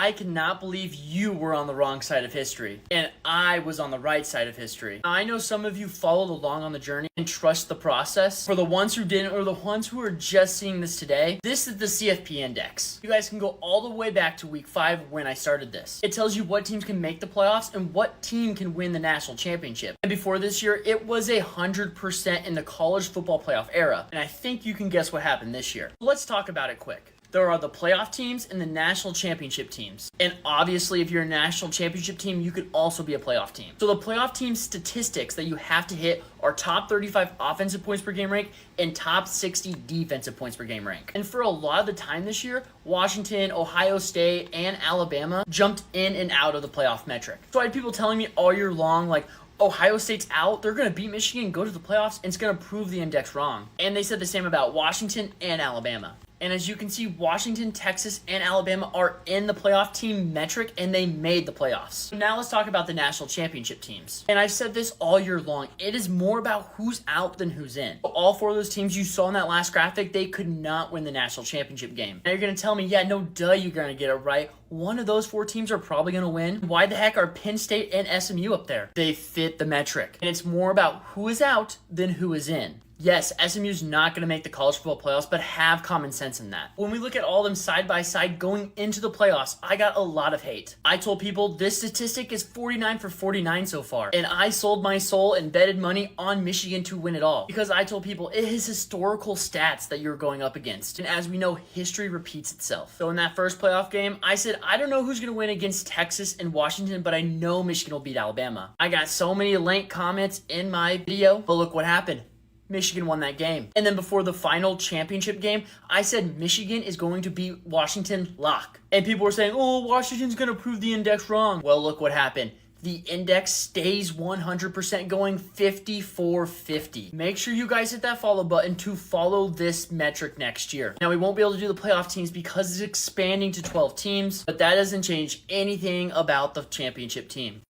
I cannot believe you were on the wrong side of history, and I was on the right side of history. I know some of you followed along on the journey and trust the process. For the ones who didn't, or the ones who are just seeing this today, this is the CFP Index. You guys can go all the way back to week 5 when I started this. It tells you what teams can make the playoffs and what team can win the national championship. And before this year, it was 100% in the college football playoff era. And I think you can guess what happened this year. Let's talk about it quick. There are the playoff teams and the national championship teams. And obviously, if you're a national championship team, you could also be a playoff team. So the playoff team statistics that you have to hit are top 35 offensive points per game rank and top 60 defensive points per game rank. And for a lot of the time this year, Washington, Ohio State, and Alabama jumped in and out of the playoff metric. So I had people telling me all year long, like, Ohio State's out, they're going to beat Michigan, go to the playoffs, and it's going to prove the index wrong. And they said the same about Washington and Alabama. And as you can see, Washington, Texas, and Alabama are in the playoff team metric, and they made the playoffs. So now let's talk about the national championship teams. And I've said this all year long. It is more about who's out than who's in. All 4 of those teams you saw in that last graphic, they could not win the national championship game. Now you're going to tell me, yeah, no duh, you're going to get it right. One of those 4 teams are probably going to win. Why the heck are Penn State and SMU up there? They fit the metric. And it's more about who is out than who is in. Yes, SMU's not going to make the college football playoffs, but have common sense in that. When we look at all of them side by side going into the playoffs, I got a lot of hate. I told people this statistic is 49 for 49 so far, and I sold my soul and betted money on Michigan to win it all because I told people it is historical stats that you're going up against. And as we know, history repeats itself. So in that first playoff game, I said, I don't know who's going to win against Texas and Washington, but I know Michigan will beat Alabama. I got so many late comments in my video, but look what happened. Michigan won that game. And then before the final championship game, I said Michigan is going to beat Washington lock. And people were saying, oh, Washington's going to prove the index wrong. Well, look what happened. The index stays 100% going 54-50. Make sure you guys hit that follow button to follow this metric next year. Now, we won't be able to do the playoff teams because it's expanding to 12 teams, but that doesn't change anything about the championship team.